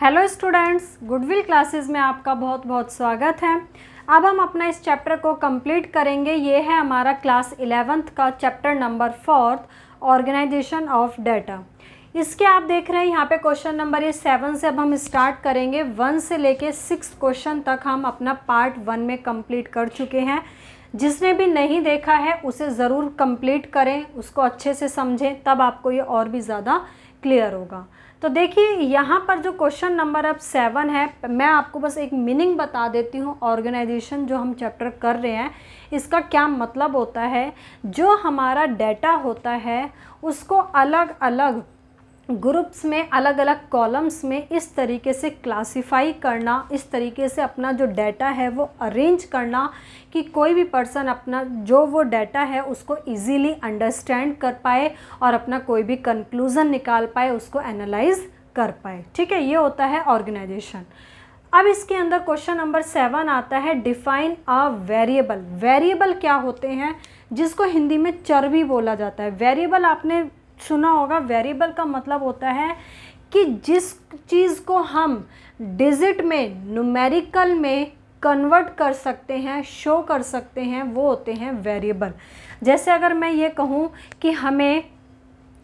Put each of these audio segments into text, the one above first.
Hello students, goodwill classes में आपका बहुत बहुत स्वागत है। अब हम अपना इस चैप्टर को कंप्लीट करेंगे। ये है हमारा क्लास 11th का chapter number 4 organisation of data. इसके आप देख रहे हैं यहाँ पे क्वेश्चन नंबर ये 7 से अब हम स्टार्ट करेंगे। 1 से लेके 6 क्वेश्चन तक हम अपना पार्ट 1 में कंप्लीट कर चुके हैं। जिसने भी नहीं देखा है उसे ज़रूर कंप्लीट करें, उसको अच्छे से समझें, तब आपको ये और भी ज़्यादा क्लियर होगा। तो देखिए यहाँ पर जो क्वेश्चन नंबर अब 7 है, मैं आपको बस एक मीनिंग बता देती हूँ। ऑर्गेनाइजेशन जो हम चैप्टर कर रहे हैं इसका क्या मतलब होता है। जो हमारा डाटा होता है उसको अलग अलग ग्रुप्स में, अलग अलग कॉलम्स में इस तरीके से क्लासिफाई करना, इस तरीके से अपना जो डाटा है वो अरेंज करना कि कोई भी पर्सन अपना जो वो डाटा है उसको इजीली अंडरस्टैंड कर पाए और अपना कोई भी कंक्लूज़न निकाल पाए, उसको एनालाइज कर पाए। ठीक है, ये होता है ऑर्गेनाइजेशन। अब इसके अंदर क्वेश्चन नंबर 7 आता है, डिफाइन अ वेरिएबल। वेरिएबल क्या होते हैं, जिसको हिंदी में चर्बी बोला जाता है। वेरिएबल आपने सुना होगा। वेरिएबल का मतलब होता है कि जिस चीज़ को हम डिजिट में, न्यूमेरिकल में कन्वर्ट कर सकते हैं, शो कर सकते हैं, वो होते हैं वेरिएबल। जैसे अगर मैं ये कहूँ कि हमें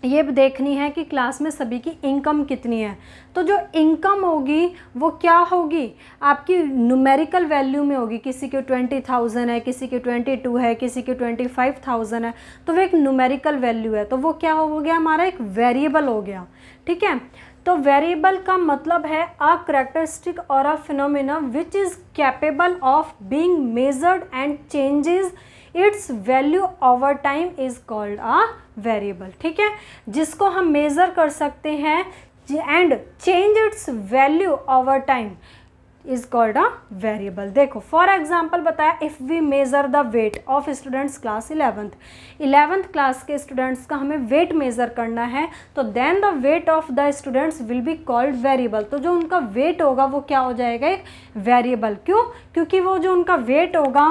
ये देखनी है कि क्लास में सभी की इनकम कितनी है, तो जो इनकम होगी वो क्या होगी, आपकी न्यूमेरिकल वैल्यू में होगी। किसी के 20,000 है, किसी के 22 है, किसी के 25,000 है, तो वो एक न्यूमेरिकल वैल्यू है। तो वो क्या हो गया, हमारा एक वेरिएबल हो गया। ठीक है, तो वेरिएबल का मतलब है अ कैरेक्टरिस्टिक और a phenomena which is capable of being measured and changes its value over time is called a variable. ठीक है, जिसको हम मेज़र कर सकते हैं and change its value over time is called a variable. देखो for example बताया, if we measure the weight of students class 11th class के स्टूडेंट्स का हमें वेट मेज़र करना है, तो then the weight of the students will be called variable. तो जो उनका वेट होगा वो क्या हो जाएगा, एक वेरिएबल। क्यों? क्योंकि वो जो उनका वेट होगा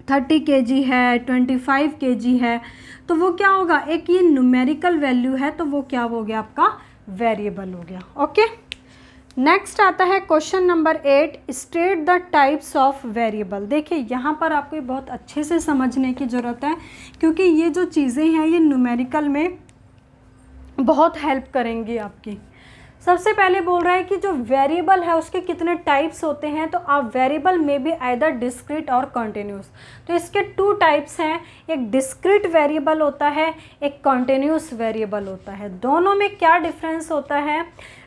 30 kg है, 25 kg है, तो वो क्या होगा, एक ये न्यूमेरिकल वैल्यू है, तो वो क्या हो गया, आपका वेरिएबल हो गया। ओके, नेक्स्ट आता है question number 8, state the types of variable. देखिए यहाँ पर आपको ये बहुत अच्छे से समझने की ज़रूरत है, क्योंकि ये जो चीज़ें हैं ये न्यूमेरिकल में बहुत हेल्प करेंगी आपकी। सबसे पहले बोल रहा है कि जो वेरिएबल है उसके कितने टाइप्स होते हैं, तो आप वेरिएबल में भी आइदर डिस्क्रीट और कॉन्टिन्यूस। तो इसके 2 टाइप्स हैं, एक डिस्क्रीट वेरिएबल होता है, एक कॉन्टिन्यूस वेरिएबल होता है। दोनों में क्या डिफरेंस होता है,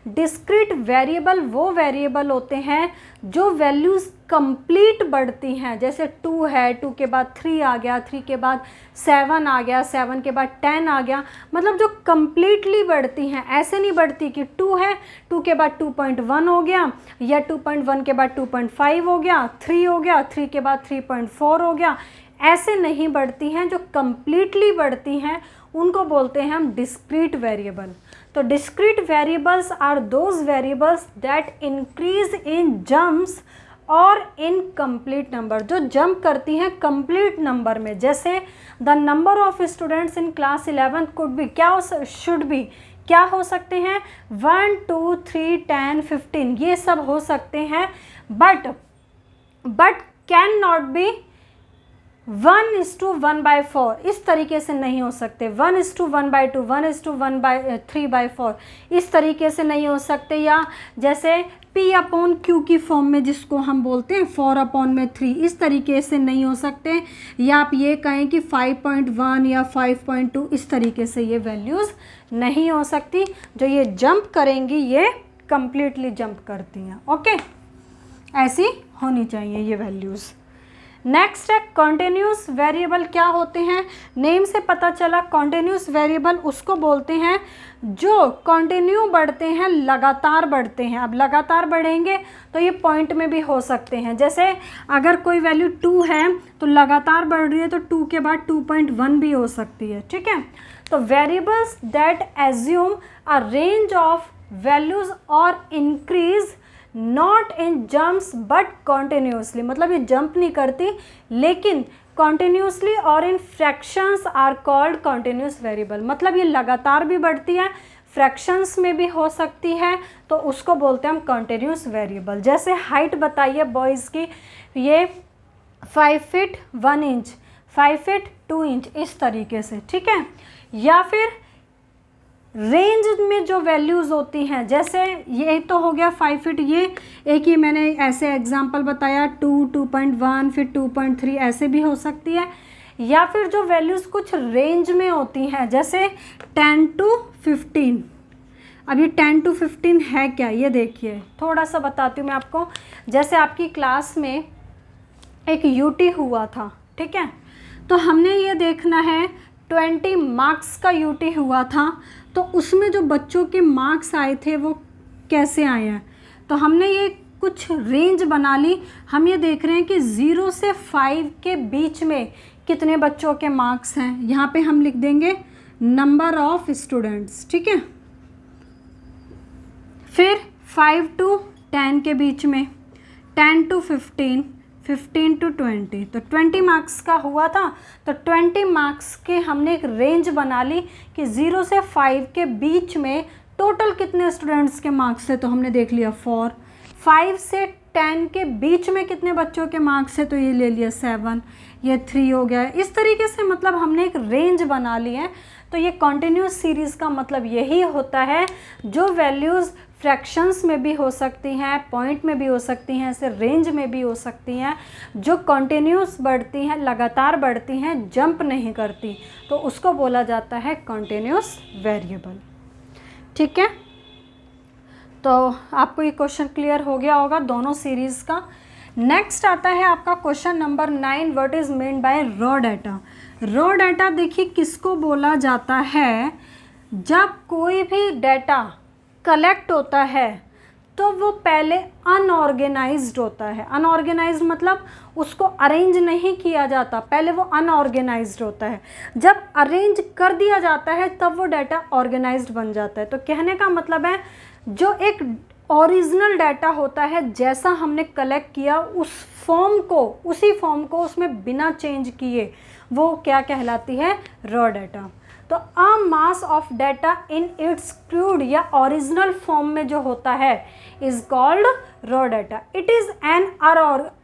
डिस्क्रीट वेरिएबल वो वेरिएबल होते हैं जो वैल्यूज़ कंप्लीट बढ़ती हैं। जैसे 2 है, 2 के बाद 3 आ गया, 3 के बाद 7 आ गया, 7 के बाद 10 आ गया, मतलब जो कंप्लीटली बढ़ती हैं। ऐसे नहीं बढ़ती कि 2 है, 2 के बाद 2.1 हो गया, या 2.1 के बाद 2.5 हो गया, 3 हो गया, 3 के बाद 3.4 हो गया। ऐसे नहीं बढ़ती हैं, जो कंप्लीटली बढ़ती हैं उनको बोलते हैं हम डिस्क्रीट वेरिएबल। तो discrete variables are those variables that increase in jumps और इन कंप्लीट नंबर, जो जंप करती हैं कंप्लीट नंबर में। जैसे the number of students in class 11 could be, क्या हो, शुड बी, क्या हो सकते हैं, 1 2 3 10 15, ये सब हो सकते हैं, बट कैन नॉट बी 1:1/4। इस तरीके से नहीं हो सकते। 1:1/2, 1:1/3/4 इस तरीके से नहीं हो सकते। या जैसे P/Q की फॉर्म में जिसको हम बोलते हैं 4/3, इस तरीके से नहीं हो सकते। या आप ये कहें कि 5.1 या 5.2, इस तरीके से ये वैल्यूज़ नहीं हो सकती। जो ये जंप करेंगी ये कंप्लीटली जंप करती हैं। ओके, ऐसी होनी चाहिए ये वैल्यूज़। नेक्स्ट है कॉन्टिन्यूस वेरिएबल। क्या होते हैं, नेम से पता चला, कॉन्टिन्यूस वेरिएबल उसको बोलते हैं जो कंटिन्यू बढ़ते हैं, लगातार बढ़ते हैं। अब लगातार बढ़ेंगे तो ये पॉइंट में भी हो सकते हैं। जैसे अगर कोई वैल्यू 2 है तो लगातार बढ़ रही है, तो 2 के बाद 2.1 भी हो सकती है। ठीक है, तो variables that assume a range of values और increase not in jumps but continuously, मतलब ये जंप नहीं करती लेकिन कॉन्टिन्यूसली और in fractions are called continuous variable. मतलब ये लगातार भी बढ़ती है, फ्रैक्शंस में भी हो सकती है, तो उसको बोलते हैं हम कंटिन्यूस वेरिएबल। जैसे हाइट बताइए बॉयज़ की, ये 5 फीट 1 इंच, 5 फीट 2 इंच, इस तरीके से, ठीक है। या फिर रेंज में जो वैल्यूज़ होती हैं, जैसे ये तो हो गया 5 फीट, ये एक ही मैंने ऐसे एग्जांपल बताया, 2, 2.1, फिर 2.3, ऐसे भी हो सकती है। या फिर जो वैल्यूज़ कुछ रेंज में होती हैं, जैसे 10 to 15। अब ये 10 to 15 है क्या, ये देखिए थोड़ा सा बताती हूँ मैं आपको। जैसे आपकी क्लास में एक यूटी हुआ था, ठीक है, तो हमने ये देखना है 20 मार्क्स का यूटी हुआ था, तो उसमें जो बच्चों के मार्क्स आए थे वो कैसे आए हैं। तो हमने ये कुछ रेंज बना ली, हम ये देख रहे हैं कि 0 से 5 के बीच में कितने बच्चों के मार्क्स हैं। यहाँ पे हम लिख देंगे नंबर ऑफ स्टूडेंट्स, ठीक है। फिर 5 to 10 के बीच में, 10 to 15, 15 to 20, तो 20 मार्क्स का हुआ था, तो 20 मार्क्स के हमने एक रेंज बना ली कि 0 से 5 के बीच में टोटल कितने स्टूडेंट्स के मार्क्स थे, तो हमने देख लिया 4। 5 से 10 के बीच में कितने बच्चों के मार्क्स है, तो ये ले लिया 7, ये 3 हो गया। इस तरीके से मतलब हमने एक रेंज बना ली है। तो ये कॉन्टिन्यूस सीरीज़ का मतलब यही होता है, जो वैल्यूज़ फ्रैक्शंस में भी हो सकती हैं, पॉइंट में भी हो सकती हैं, ऐसे रेंज में भी हो सकती हैं, जो कॉन्टिन्यूस बढ़ती हैं, लगातार बढ़ती हैं, जंप नहीं करती, तो उसको बोला जाता है कॉन्टिन्यूस वेरिएबल, ठीक है। तो आपको ये क्वेश्चन क्लियर हो गया होगा दोनों सीरीज़ का। नेक्स्ट आता है आपका question number 9, what is mean by raw data. Raw data देखिए किसको बोला जाता है, जब कोई भी डाटा कलेक्ट होता है तो वो पहले अनऑर्गेनाइज्ड होता है। अनऑर्गेनाइज्ड मतलब उसको अरेंज नहीं किया जाता, पहले वो अनऑर्गेनाइज्ड होता है। जब अरेंज कर दिया जाता है तब वो डाटा ऑर्गेनाइज्ड बन जाता है। तो कहने का मतलब है, जो एक ओरिजिनल डाटा होता है, जैसा हमने कलेक्ट किया उस फॉर्म को, उसी फॉर्म को उसमें बिना चेंज किए, वो क्या कहलाती है, रॉ डाटा। तो a mass of data in its crude या ओरिजिनल फॉर्म में जो होता है is called raw data. It is an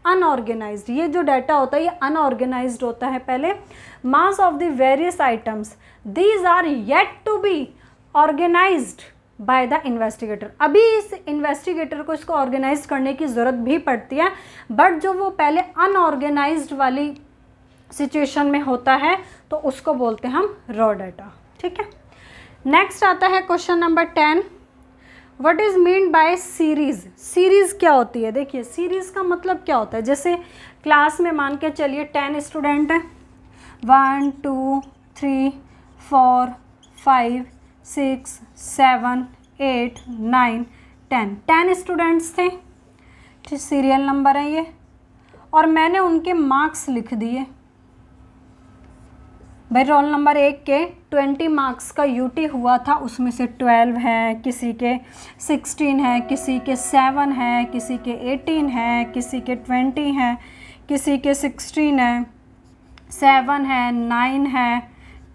unorganised, ये जो डाटा होता है ये अनऑर्गेनाइज्ड होता है पहले। Mass of the various items, these are yet to be organised by the investigator. अभी इस इन्वेस्टिगेटर को इसको ऑर्गेनाइज करने की ज़रूरत भी पड़ती है, बट जो वो पहले अनऑर्गेनाइज्ड वाली सिचुएशन में होता है तो उसको बोलते हैं हम रॉ डाटा, ठीक है। नेक्स्ट आता है question number 10, what is mean by series. Series क्या होती है, देखिए सीरीज़ का मतलब क्या होता है। जैसे क्लास में मान के चलिए 10 स्टूडेंट हैं, 1 2 3 4 5 6 7 8 9 10 स्टूडेंट्स थे, ठीक, सीरियल नंबर है ये, और मैंने उनके मार्क्स लिख दिए। भाई रोल नंबर 1 के 20 मार्क्स का यूटी हुआ था, उसमें से 12 है, किसी के 16 है, किसी के 7 है, किसी के 18 है, किसी के 20 है, किसी के 16 है, 7 है, 9 है,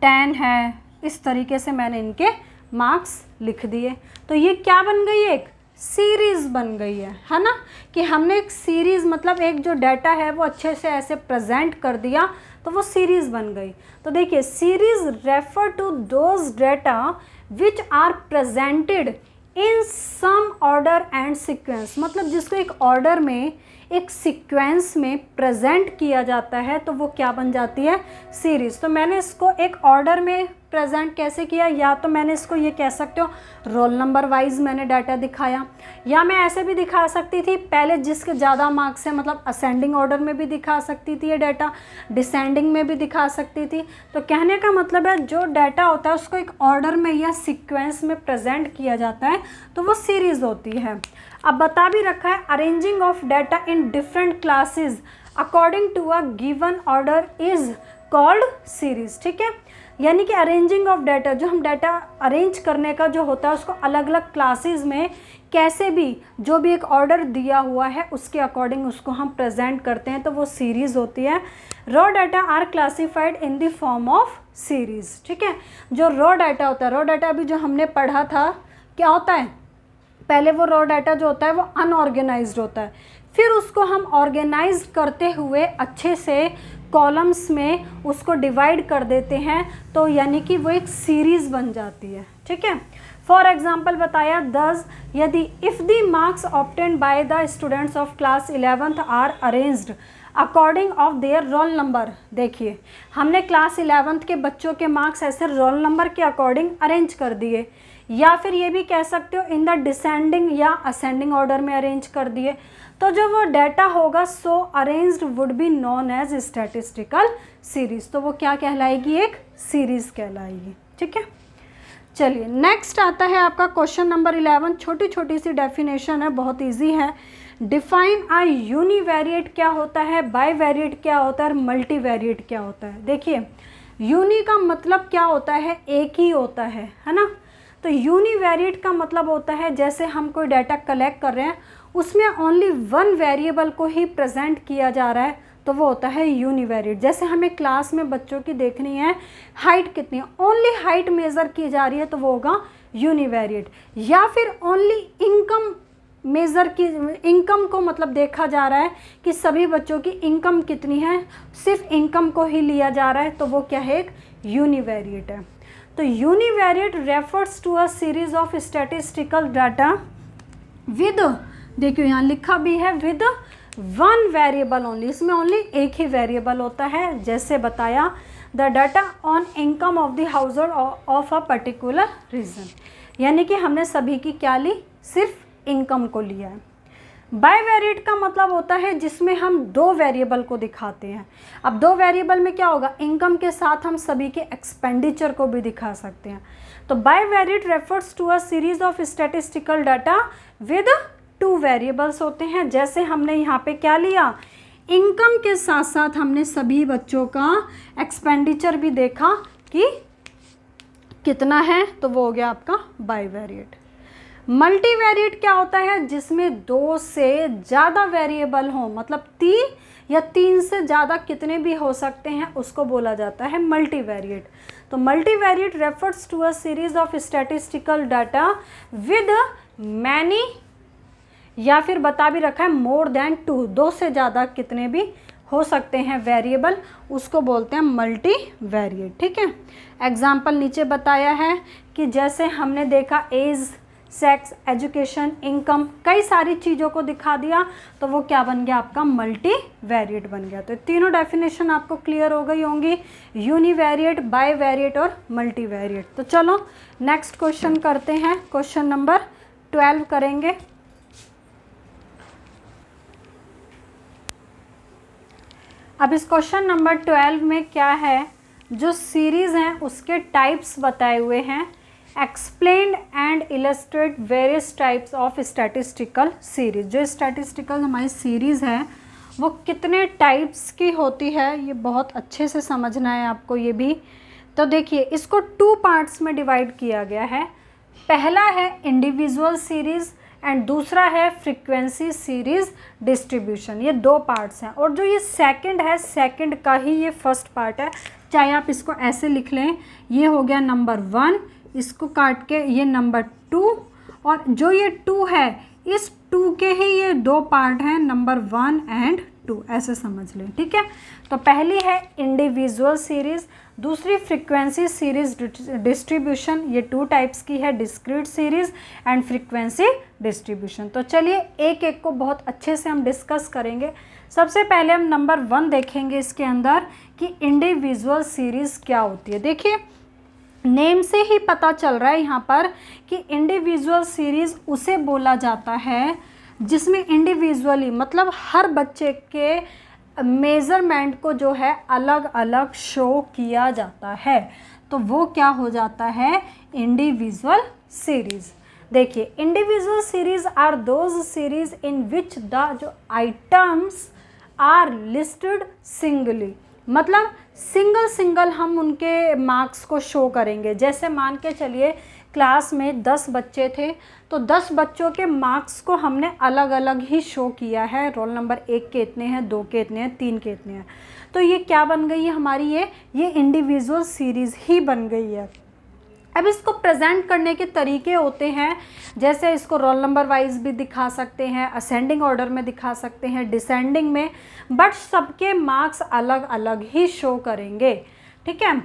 10 है। इस तरीके से मैंने इनके मार्क्स लिख दिए। तो ये क्या बन गई, एक सीरीज़ बन गई है ना, कि हमने एक सीरीज़ मतलब एक जो डाटा है वो अच्छे से ऐसे प्रेजेंट कर दिया तो वो सीरीज़ बन गई। तो देखिए series refer to those data which are presented in some order and sequence, मतलब जिसको एक ऑर्डर में, एक सीक्वेंस में प्रेजेंट किया जाता है तो वो क्या बन जाती है, सीरीज़। तो मैंने इसको एक ऑर्डर में प्रेजेंट कैसे किया, या तो मैंने इसको ये कह सकते हो रोल नंबर वाइज मैंने डाटा दिखाया, या मैं ऐसे भी दिखा सकती थी पहले जिसके ज़्यादा मार्क्स है, मतलब असेंडिंग ऑर्डर में भी दिखा सकती थी ये डाटा, डिसेंडिंग में भी दिखा सकती थी। तो कहने का मतलब है जो डाटा होता है उसको एक ऑर्डर में या सीक्वेंस में प्रेजेंट किया जाता है तो वो सीरीज़ होती है। अब बता भी रखा है arranging of data in different classes according to a given order is called series, ठीक है। यानी कि अरेंजिंग ऑफ डाटा, जो हम डाटा अरेंज करने का जो होता है उसको अलग अलग क्लासेस में कैसे भी जो भी एक ऑर्डर दिया हुआ है उसके अकॉर्डिंग उसको हम प्रेजेंट करते हैं तो वो सीरीज़ होती है। Raw data are classified in the form of series, ठीक है। जो रॉ डाटा होता है, रॉ डाटा अभी जो हमने पढ़ा था क्या होता है, पहले वो रॉ डाटा जो होता है वो अनऑर्गेनाइज्ड होता है, फिर उसको हम ऑर्गेनाइज करते हुए अच्छे से कॉलम्स में उसको डिवाइड कर देते हैं, तो यानी कि वो एक सीरीज़ बन जाती है, ठीक है। फॉर एग्जाम्पल बताया, दस यदि if the marks obtained by the students of class 11th are arranged according of their roll number. देखिए हमने क्लास 11th के बच्चों के मार्क्स ऐसे रोल नंबर के अकॉर्डिंग अरेंज कर दिए, या फिर ये भी कह सकते हो इन द डिसेंडिंग या असेंडिंग ऑर्डर में अरेंज कर दिए, तो जो वो डाटा होगा so arranged would be known as statistical series, तो वो क्या कहलाएगी, एक सीरीज़ कहलाएगी, ठीक है। चलिए नेक्स्ट आता है आपका क्वेश्चन नंबर 11। छोटी छोटी सी डेफिनेशन है, बहुत इजी है। डिफाइन आ यूनिवेरिएट क्या होता है, बाईवेरिएट क्या होता है और मल्टीवेरिएट क्या होता है। देखिए यूनि का मतलब क्या होता है, एक ही होता है ना। तो यूनिवेरिएट का मतलब होता है जैसे हम कोई डाटा कलेक्ट कर रहे हैं उसमें ओनली वन वेरिएबल को ही प्रेजेंट किया जा रहा है, तो वो होता है यूनिवेरिएट। जैसे हमें क्लास में बच्चों की देखनी है हाइट कितनी है, ओनली हाइट मेज़र की जा रही है, तो वो होगा यूनिवेरिएट। या फिर ओनली इनकम मेज़र की, इनकम को मतलब देखा जा रहा है कि सभी बच्चों की इनकम कितनी है, सिर्फ इनकम को ही लिया जा रहा है, तो वो क्या है, एक यूनिवेरिएट है। तो univariate refers to a series of statistical data with, देखिए यहाँ लिखा भी है विद वन वेरिएबल ओनली, इसमें ओनली एक ही वेरिएबल होता है। जैसे बताया the data on income of the household of a particular region, यानी कि हमने सभी की क्या ली, सिर्फ इनकम को लिया है। बाईवेरिएट का मतलब होता है जिसमें हम दो वेरिएबल को दिखाते हैं। अब दो वेरिएबल में क्या होगा, इनकम के साथ हम सभी के एक्सपेंडिचर को भी दिखा सकते हैं। तो bivariate refers to a series of statistical data with two variables होते हैं। जैसे हमने यहाँ पे क्या लिया, इनकम के साथ साथ हमने सभी बच्चों का एक्सपेंडिचर भी देखा कि कितना है, तो वो हो गया आपका बाईवेरिएट। मल्टीवेरिएट क्या होता है, जिसमें दो से ज़्यादा वेरिएबल हो, मतलब 3 या 3 से ज़्यादा कितने भी हो सकते हैं, उसको बोला जाता है मल्टीवेरिएट। तो multivariate refers to a series of statistical data with many, या फिर बता भी रखा है मोर देन 2, 2 से ज़्यादा कितने भी हो सकते हैं वेरिएबल, उसको बोलते हैं मल्टीवेरिएट, ठीक है। एग्जाम्पल नीचे बताया है कि जैसे हमने देखा एज, सेक्स, एजुकेशन, इनकम, कई सारी चीज़ों को दिखा दिया, तो वो क्या बन गया आपका, मल्टीवेरिएट बन गया। तो तीनों डेफिनेशन आपको क्लियर हो गई होंगी, यूनिवेरिएट, बाईवेरिएट और मल्टीवेरिएट। तो चलो नेक्स्ट क्वेश्चन करते हैं, क्वेश्चन नंबर 12 करेंगे। अब इस क्वेश्चन नंबर 12 में क्या है, जो सीरीज़ हैं उसके टाइप्स बताए हुए हैं। Explain and illustrate various types of statistical series. जो स्टैटिस्टिकल हमारी सीरीज़ है वो कितने टाइप्स की होती है, ये बहुत अच्छे से समझना है आपको ये भी। तो देखिए इसको 2 पार्ट्स में डिवाइड किया गया है। पहला है इंडिविजुअल सीरीज़ एंड दूसरा है फ्रीक्वेंसी सीरीज़ डिस्ट्रीब्यूशन। ये 2 पार्ट्स हैं, और जो ये सेकंड है, सेकंड का ही ये फर्स्ट पार्ट है। चाहे आप इसको ऐसे लिख लें, ये हो गया नंबर 1, इसको काट के ये नंबर 2, और जो ये 2 है इस 2 के ही ये 2 पार्ट हैं, नंबर 1 एंड 2, ऐसे समझ लें, ठीक है। तो पहली है इंडिविजुअल सीरीज़, दूसरी फ्रीक्वेंसी सीरीज़ डिस्ट्रीब्यूशन। ये 2 टाइप्स की है, discrete series and frequency distribution. तो चलिए एक एक को बहुत अच्छे से हम डिस्कस करेंगे। सबसे पहले हम नंबर 1 देखेंगे इसके अंदर कि इंडिविजुअल सीरीज़ क्या होती है। देखिए नेम से ही पता चल रहा है यहाँ पर कि इंडिविजुअल सीरीज़ उसे बोला जाता है जिसमें इंडिविजुअली मतलब हर बच्चे के मेज़रमेंट को जो है अलग अलग शो किया जाता है, तो वो क्या हो जाता है, इंडिविजुअल सीरीज़। देखिए individual series are those series in which the जो आइटम्स आर लिस्टेड सिंगली, मतलब सिंगल सिंगल हम उनके मार्क्स को शो करेंगे। जैसे मान के चलिए क्लास में 10 बच्चे थे, तो 10 बच्चों के मार्क्स को हमने अलग अलग ही शो किया है। रोल नंबर 1 के इतने हैं, 2 के इतने हैं, 3 के इतने हैं। तो ये क्या बन गई है हमारी, ये इंडिविजुअल सीरीज़ ही बन गई है। अब इसको प्रेजेंट करने के तरीके होते हैं, जैसे इसको रोल नंबर वाइज भी दिखा सकते हैं, असेंडिंग ऑर्डर में दिखा सकते हैं, डिसेंडिंग में, बट सबके मार्क्स अलग अलग ही शो करेंगे। ठीक है।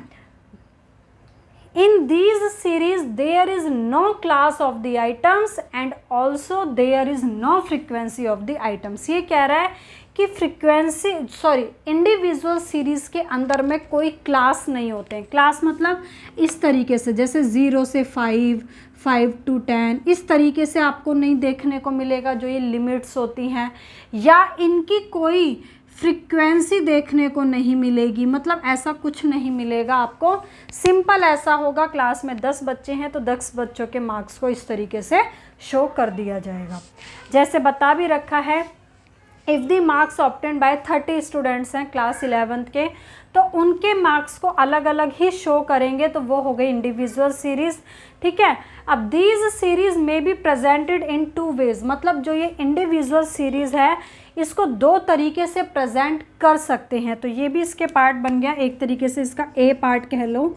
In these series there is no class of the items and also there is no frequency of the items। ये कह रहा है कि इंडिविजुअल सीरीज़ के अंदर में कोई क्लास नहीं होते हैं। क्लास मतलब इस तरीके से, जैसे 0 से 5, 5 to 10, इस तरीके से आपको नहीं देखने को मिलेगा जो ये लिमिट्स होती हैं, या इनकी कोई फ्रीक्वेंसी देखने को नहीं मिलेगी, मतलब ऐसा कुछ नहीं मिलेगा आपको। सिंपल ऐसा होगा, क्लास में 10 बच्चे हैं तो 10 बच्चों के मार्क्स को इस तरीके से शो कर दिया जाएगा। जैसे बता भी रखा है, if the marks obtained bye 30 students हैं क्लास 11th के, तो उनके मार्क्स को अलग अलग ही शो करेंगे, तो वो हो गई इंडिविजुअल सीरीज़। ठीक है। अब दीज सीरीज़ में बी प्रेजेंटेड इन 2 वेज, मतलब जो ये इंडिविजुअल सीरीज़ है इसको 2 तरीके से प्रेजेंट कर सकते हैं। तो ये भी इसके पार्ट बन गया, एक तरीके से इसका ए पार्ट कह लो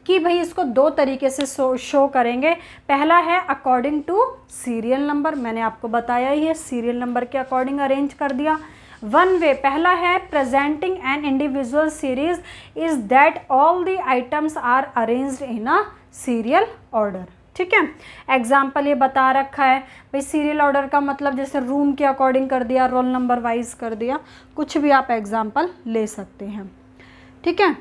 कि भाई इसको 2 तरीके से शो करेंगे। पहला है अकॉर्डिंग टू सीरियल नंबर, मैंने आपको बताया ही है, सीरियल नंबर के अकॉर्डिंग अरेंज कर दिया। 1 वे, पहला है presenting an individual series is that all the items are arranged in a serial order. ठीक है। एग्जाम्पल ये बता रखा है भाई, सीरियल ऑर्डर का मतलब जैसे रूम के अकॉर्डिंग कर दिया, रोल नंबर वाइज कर दिया, कुछ भी आप एग्जाम्पल ले सकते हैं। ठीक है।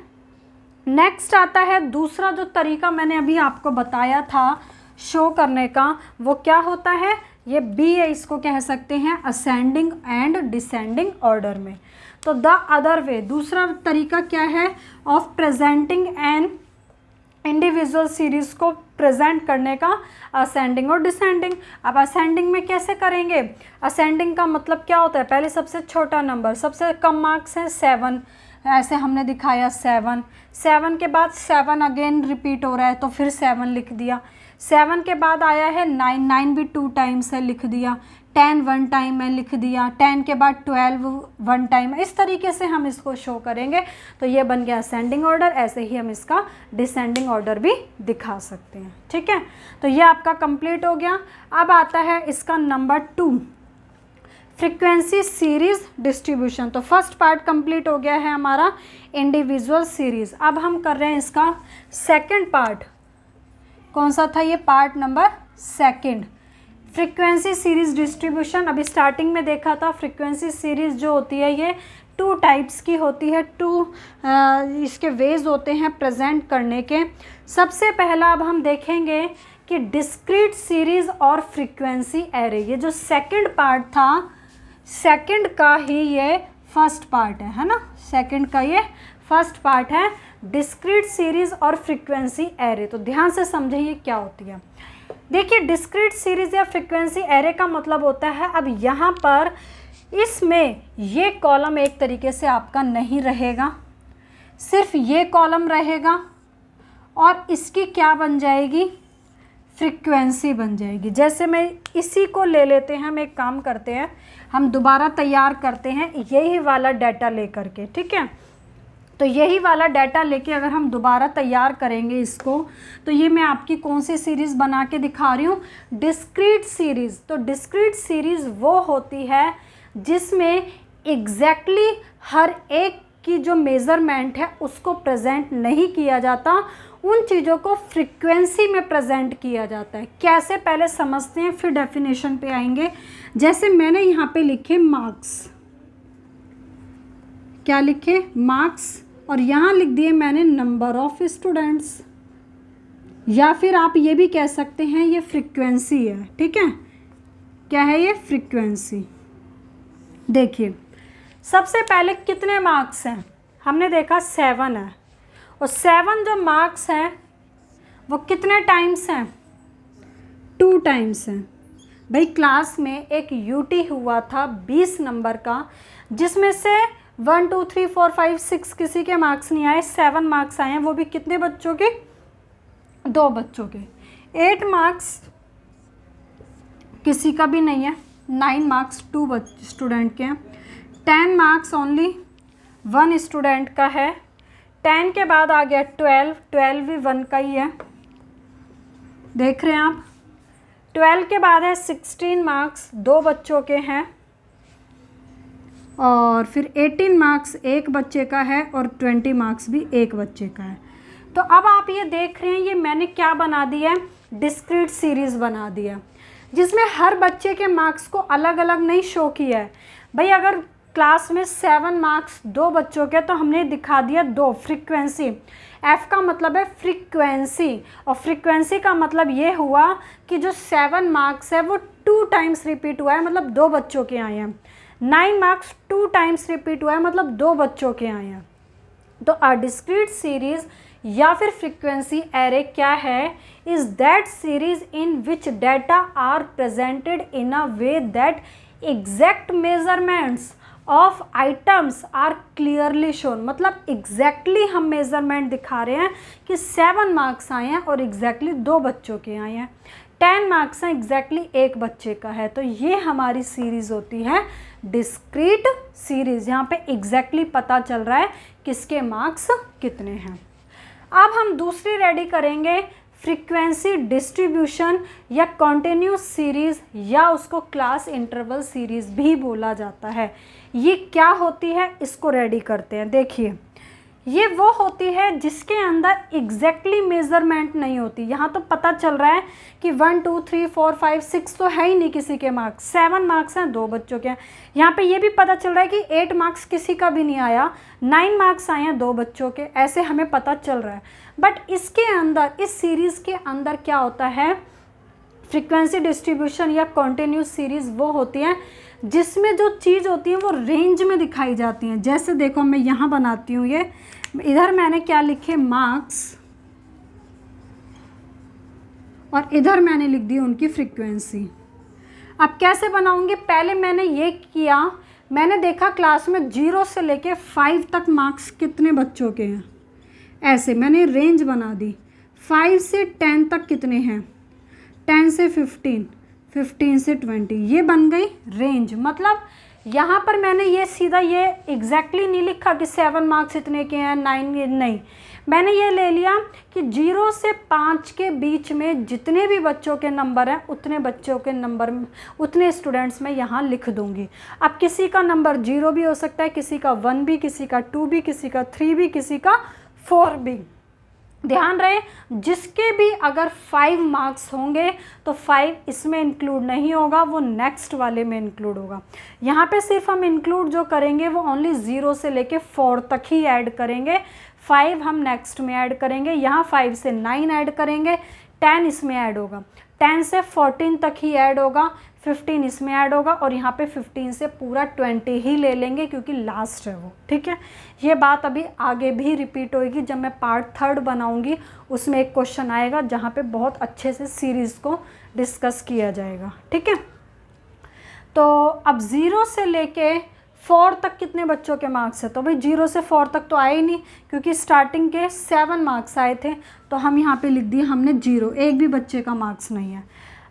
नेक्स्ट आता है दूसरा जो तरीका मैंने अभी आपको बताया था शो करने का, वो क्या होता है, ये बी है, इसको कह सकते हैं असेंडिंग एंड डिसेंडिंग ऑर्डर में। तो द अदर वे, दूसरा तरीका क्या है, of presenting an individual series को प्रेजेंट करने का, असेंडिंग और डिसेंडिंग। अब असेंडिंग में कैसे करेंगे, असेंडिंग का मतलब क्या होता है, पहले सबसे छोटा नंबर, सबसे कम मार्क्स हैं 7, ऐसे हमने दिखाया 7 के बाद 7 अगेन रिपीट हो रहा है तो फिर 7 लिख दिया। 7 के बाद आया है 9 भी 2 टाइम्स है, लिख दिया। 10 1 टाइम है, लिख दिया। 10 के बाद 12 1 टाइम है। इस तरीके से हम इसको शो करेंगे, तो ये बन गया असेंडिंग ऑर्डर। ऐसे ही हम इसका डिसेंडिंग ऑर्डर भी दिखा सकते हैं। ठीक है। तो ये आपका कंप्लीट हो गया। अब आता है इसका नंबर 2, फ्रीक्वेंसी सीरीज डिस्ट्रीब्यूशन। तो फर्स्ट पार्ट कंप्लीट हो गया है हमारा इंडिविजुअल सीरीज। अब हम कर रहे हैं इसका सेकंड पार्ट। कौन सा था ये, part number 2, frequency series distribution. अभी स्टार्टिंग में देखा था फ्रीक्वेंसी सीरीज जो होती है ये 2 टाइप्स की होती है, 2 इसके वेज होते हैं प्रेजेंट करने के। सबसे पहला अब हम देखेंगे कि डिस्क्रीट सीरीज और फ्रीक्वेंसी एरे। ये जो सेकंड पार्ट था, सेकंड का ही ये फर्स्ट पार्ट है ना, सेकंड का ये फर्स्ट पार्ट है, डिस्क्रीट सीरीज और फ्रीक्वेंसी एरे। तो ध्यान से समझिए क्या होती है। देखिए, डिस्क्रीट सीरीज या फ्रीक्वेंसी एरे का मतलब होता है, अब यहाँ पर इसमें ये कॉलम एक तरीके से आपका नहीं रहेगा, सिर्फ ये कॉलम रहेगा और इसकी क्या बन जाएगी, फ्रीक्वेंसी बन जाएगी। जैसे मैं इसी को ले लेते हैं, हम एक काम करते हैं, हम दोबारा तैयार करते हैं यही वाला डाटा लेकर के। ठीक है। तो यही वाला डाटा लेके अगर हम दोबारा तैयार करेंगे इसको, तो ये मैं आपकी कौन सी सीरीज़ बना के दिखा रही हूँ, डिस्क्रीट सीरीज़। तो डिस्क्रीट सीरीज़ वो होती है जिसमें एग्जैक्टली हर एक की जो मेज़रमेंट है उसको प्रेजेंट नहीं किया जाता, उन चीज़ों को फ्रीक्वेंसी में प्रेजेंट किया जाता है। कैसे, पहले समझते हैं फिर डेफिनेशन पे आएंगे। जैसे मैंने यहाँ पे लिखे मार्क्स, क्या लिखे, मार्क्स, और यहाँ लिख दिए मैंने नंबर ऑफ स्टूडेंट्स, या फिर आप ये भी कह सकते हैं ये फ्रीक्वेंसी है। ठीक है, क्या है ये, फ्रीक्वेंसी। देखिए, सबसे पहले कितने मार्क्स हैं, हमने देखा 7 है, और 7 जो मार्क्स हैं वो कितने टाइम्स हैं, 2 टाइम्स हैं। भाई क्लास में एक यूटी हुआ था 20 नंबर का, जिसमें से 1 2 3 4 5 6 किसी के मार्क्स नहीं आए, 7 मार्क्स आए हैं, वो भी कितने बच्चों के, 2 बच्चों के। 8 मार्क्स किसी का भी नहीं है। 9 मार्क्स 2 स्टूडेंट के हैं। 10 मार्क्स ओनली 1 स्टूडेंट का है। 10 के बाद आ गया 12 भी 1 का ही है, देख रहे हैं आप। 12 के बाद है 16 मार्क्स 2 बच्चों के हैं, और फिर 18 मार्क्स 1 बच्चे का है, और 20 मार्क्स भी 1 बच्चे का है। तो अब आप ये देख रहे हैं, ये मैंने क्या बना दिया है, डिस्क्रीट सीरीज़ बना दिया, जिसमें हर बच्चे के मार्क्स को अलग अलग नहीं शो किया है। भाई अगर क्लास में 7 मार्क्स 2 बच्चों के, तो हमने दिखा दिया 2 फ्रीक्वेंसी। एफ का मतलब है फ्रीक्वेंसी, और फ्रीक्वेंसी का मतलब ये हुआ कि जो 7 मार्क्स है वो 2 टाइम्स रिपीट हुआ है, मतलब 2 बच्चों के आए हैं। 9 मार्क्स 2 टाइम्स रिपीट हुआ है, मतलब 2 बच्चों के आए हैं। तो अ डिस्क्रीट सीरीज या फिर फ्रीक्वेंसी एरे क्या है, is that series in which data are presented in a way that exact measurements of items are clearly shown. मतलब एग्जैक्टली हम मेजरमेंट दिखा रहे हैं कि 7 मार्क्स आए हैं और एग्जैक्टली 2 बच्चों के आए हैं। 10 मार्क्स हैं, एग्जैक्टली 1 बच्चे का है। तो ये हमारी सीरीज़ होती है डिस्क्रीट सीरीज़। यहाँ पे एग्जैक्टली पता चल रहा है किसके मार्क्स कितने हैं। अब हम दूसरी रेडी करेंगे, फ्रीक्वेंसी डिस्ट्रीब्यूशन या कॉन्टिन्यूस सीरीज़, या उसको क्लास इंटरवल सीरीज़ भी बोला जाता है। ये क्या होती है, इसको रेडी करते हैं। देखिए, ये वो होती है जिसके अंदर एग्जैक्टली मेजरमेंट नहीं होती। यहाँ तो पता चल रहा है कि 1 2 3 4 5 6 तो है ही नहीं किसी के मार्क्स, 7 मार्क्स हैं 2 बच्चों के हैं। यहाँ पे ये भी पता चल रहा है कि 8 मार्क्स किसी का भी नहीं आया, 9 मार्क्स आए हैं 2 बच्चों के, ऐसे हमें पता चल रहा है। बट इसके अंदर, इस सीरीज़ के अंदर क्या होता है, फ्रीक्वेंसी डिस्ट्रीब्यूशन या कॉन्टिन्यूस सीरीज़ वो होती है जिसमें जो चीज़ होती है वो रेंज में दिखाई जाती हैं। जैसे देखो, मैं यहाँ बनाती हूँ, ये इधर मैंने क्या लिखे, मार्क्स, और इधर मैंने लिख दी उनकी फ्रीक्वेंसी। अब कैसे बनाऊंगी, पहले मैंने ये किया, मैंने देखा क्लास में 0 से लेके 5 तक मार्क्स कितने बच्चों के हैं, ऐसे मैंने रेंज बना दी। 5 से 10 तक कितने हैं, 10 से 15, 15 से 20, ये बन गई रेंज। मतलब यहाँ पर मैंने ये सीधा ये एग्जैक्टली नहीं लिखा कि 7 मार्क्स इतने के हैं, 9 नहीं, मैंने ये ले लिया कि 0 से 5 के बीच में जितने भी बच्चों के नंबर हैं उतने बच्चों के नंबर, उतने स्टूडेंट्स मैं यहाँ लिख दूँगी। अब किसी का नंबर 0 भी हो सकता है, किसी का 1 भी, किसी का 2 भी, किसी का 3 भी, किसी का 4 भी। ध्यान रहे, जिसके भी अगर 5 मार्क्स होंगे तो 5 इसमें इंक्लूड नहीं होगा, वो नेक्स्ट वाले में इंक्लूड होगा। यहाँ पे सिर्फ हम इंक्लूड जो करेंगे वो ओनली 0 से लेके 4 तक ही ऐड करेंगे। 5 हम नेक्स्ट में ऐड करेंगे, यहाँ 5 से 9 ऐड करेंगे, 10 इसमें ऐड होगा, 10 से 14 तक ही ऐड होगा, 15 इसमें ऐड होगा, और यहाँ पे 15 से पूरा 20 ही ले लेंगे क्योंकि लास्ट है वो। ठीक है, ये बात अभी आगे भी रिपीट होगी, जब मैं पार्ट 3 बनाऊंगी उसमें एक क्वेश्चन आएगा जहाँ पे बहुत अच्छे से सीरीज़ को डिस्कस किया जाएगा। ठीक है, तो अब 0 से लेके 4 तक कितने बच्चों के मार्क्स है, तो भाई 0 से 4 तक तो आए ही नहीं क्योंकि स्टार्टिंग के 7 मार्क्स आए थे, तो हम यहाँ पे लिख दिए हमने 0, एक भी बच्चे का मार्क्स नहीं है।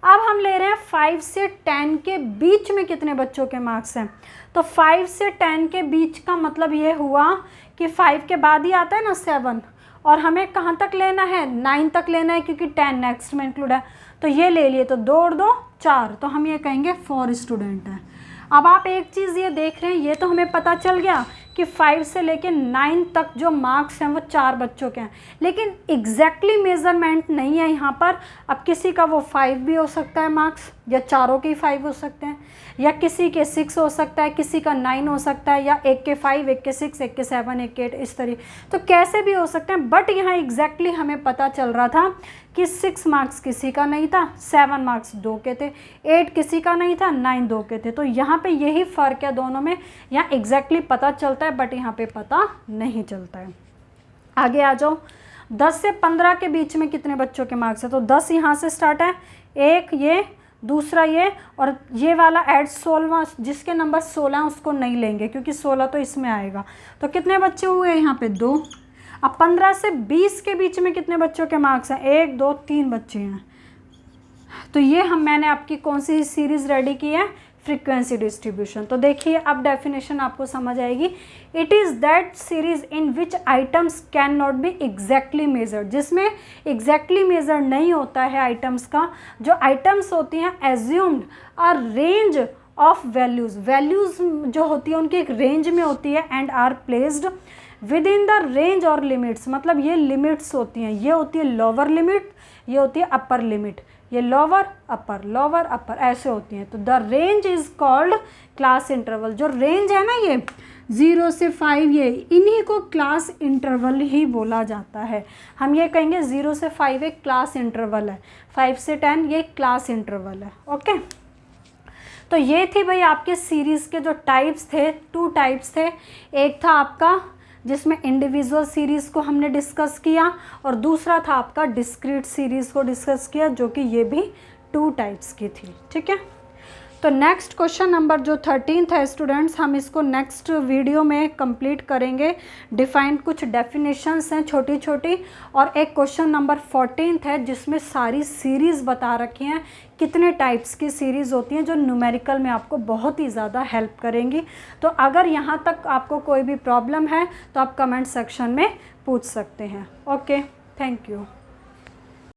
अब हम ले रहे हैं 5 से 10 के बीच में कितने बच्चों के मार्क्स हैं, तो 5 से 10 के बीच का मतलब ये हुआ कि 5 के बाद ही आता है ना 7, और हमें कहाँ तक लेना है, 9 तक लेना है क्योंकि 10 नेक्स्ट में इंक्लूड है। तो ये ले लिए, तो 2 और 2 4, तो हम ये कहेंगे 4 स्टूडेंट हैं। अब आप एक चीज़ ये देख रहे हैं, ये तो हमें पता चल गया कि 5 से लेके 9 तक जो मार्क्स हैं वो 4 बच्चों के हैं, लेकिन एग्जैक्टली मेज़रमेंट नहीं है यहाँ पर। अब किसी का वो 5 भी हो सकता है मार्क्स, या चारों के 5 हो सकते हैं, या किसी के 6 हो सकता है, किसी का 9 हो सकता है, या एक के 5, एक के 6, एक के 7, एक के 8, इस तरीके, तो कैसे भी हो सकते हैं। बट यहाँ एग्जैक्टली हमें पता चल रहा था कि 6 मार्क्स किसी का नहीं था, 7 मार्क्स 2 के थे, 8 किसी का नहीं था, 9 2 के थे। तो यहाँ पे यही फ़र्क है दोनों में, यहाँ एग्जैक्टली पता चलता है बट यहाँ पे पता नहीं चलता है। आगे आ जाओ, 10 से 15 के बीच में कितने बच्चों के मार्क्स है, तो 10 यहाँ से स्टार्ट है, एक ये, दूसरा ये, और ये वाला ऐड 16, जिसके नंबर 16 हैं उसको नहीं लेंगे क्योंकि 16 तो इसमें आएगा। तो कितने बच्चे हुए यहाँ पे, 2। अब 15 से 20 के बीच में कितने बच्चों के मार्क्स हैं, 1 2 3 बच्चे हैं, तो ये मैंने आपकी कौन सी सीरीज़ रेडी की है, फ्रीक्वेंसी डिस्ट्रीब्यूशन। तो देखिए अब डेफिनेशन आपको समझ आएगी। It is that series in which items can not be exactly measured, जिसमें एग्जैक्टली मेजर नहीं होता है आइटम्स का। जो आइटम्स होती हैं assumed a range of values, values जो होती है उनकी एक रेंज में होती है, and are placed within the range और लिमिट्स, मतलब ये लिमिट्स होती हैं, ये होती है लोअर लिमिट, ये होती है अपर लिमिट, ये लोअर अपर ऐसे होती हैं। तो the range is called class interval. जो रेंज है ना ये 0 से 5, ये इन्हीं को क्लास इंटरवल ही बोला जाता है। हम ये कहेंगे 0 से 5 एक क्लास इंटरवल है, 5 से 10 ये क्लास इंटरवल है। ओके, तो ये थी भाई आपके सीरीज़ के जो टाइप्स थे, 2 टाइप्स थे। एक था आपका जिसमें इंडिविजुअल सीरीज़ को हमने डिस्कस किया, और दूसरा था आपका डिस्क्रीट सीरीज़ को डिस्कस किया, जो कि ये भी 2 टाइप्स की थी। ठीक है, तो नेक्स्ट क्वेश्चन नंबर जो 13 है स्टूडेंट्स, हम इसको नेक्स्ट वीडियो में कंप्लीट करेंगे। डिफाइन कुछ डेफिनेशंस हैं छोटी छोटी, और एक क्वेश्चन नंबर 14 है जिसमें सारी सीरीज़ बता रखी हैं, कितने टाइप्स की सीरीज़ होती हैं, जो न्यूमेरिकल में आपको बहुत ही ज़्यादा हेल्प करेंगी। तो अगर यहाँ तक आपको कोई भी प्रॉब्लम है तो आप कमेंट सेक्शन में पूछ सकते हैं। Okay, thank you.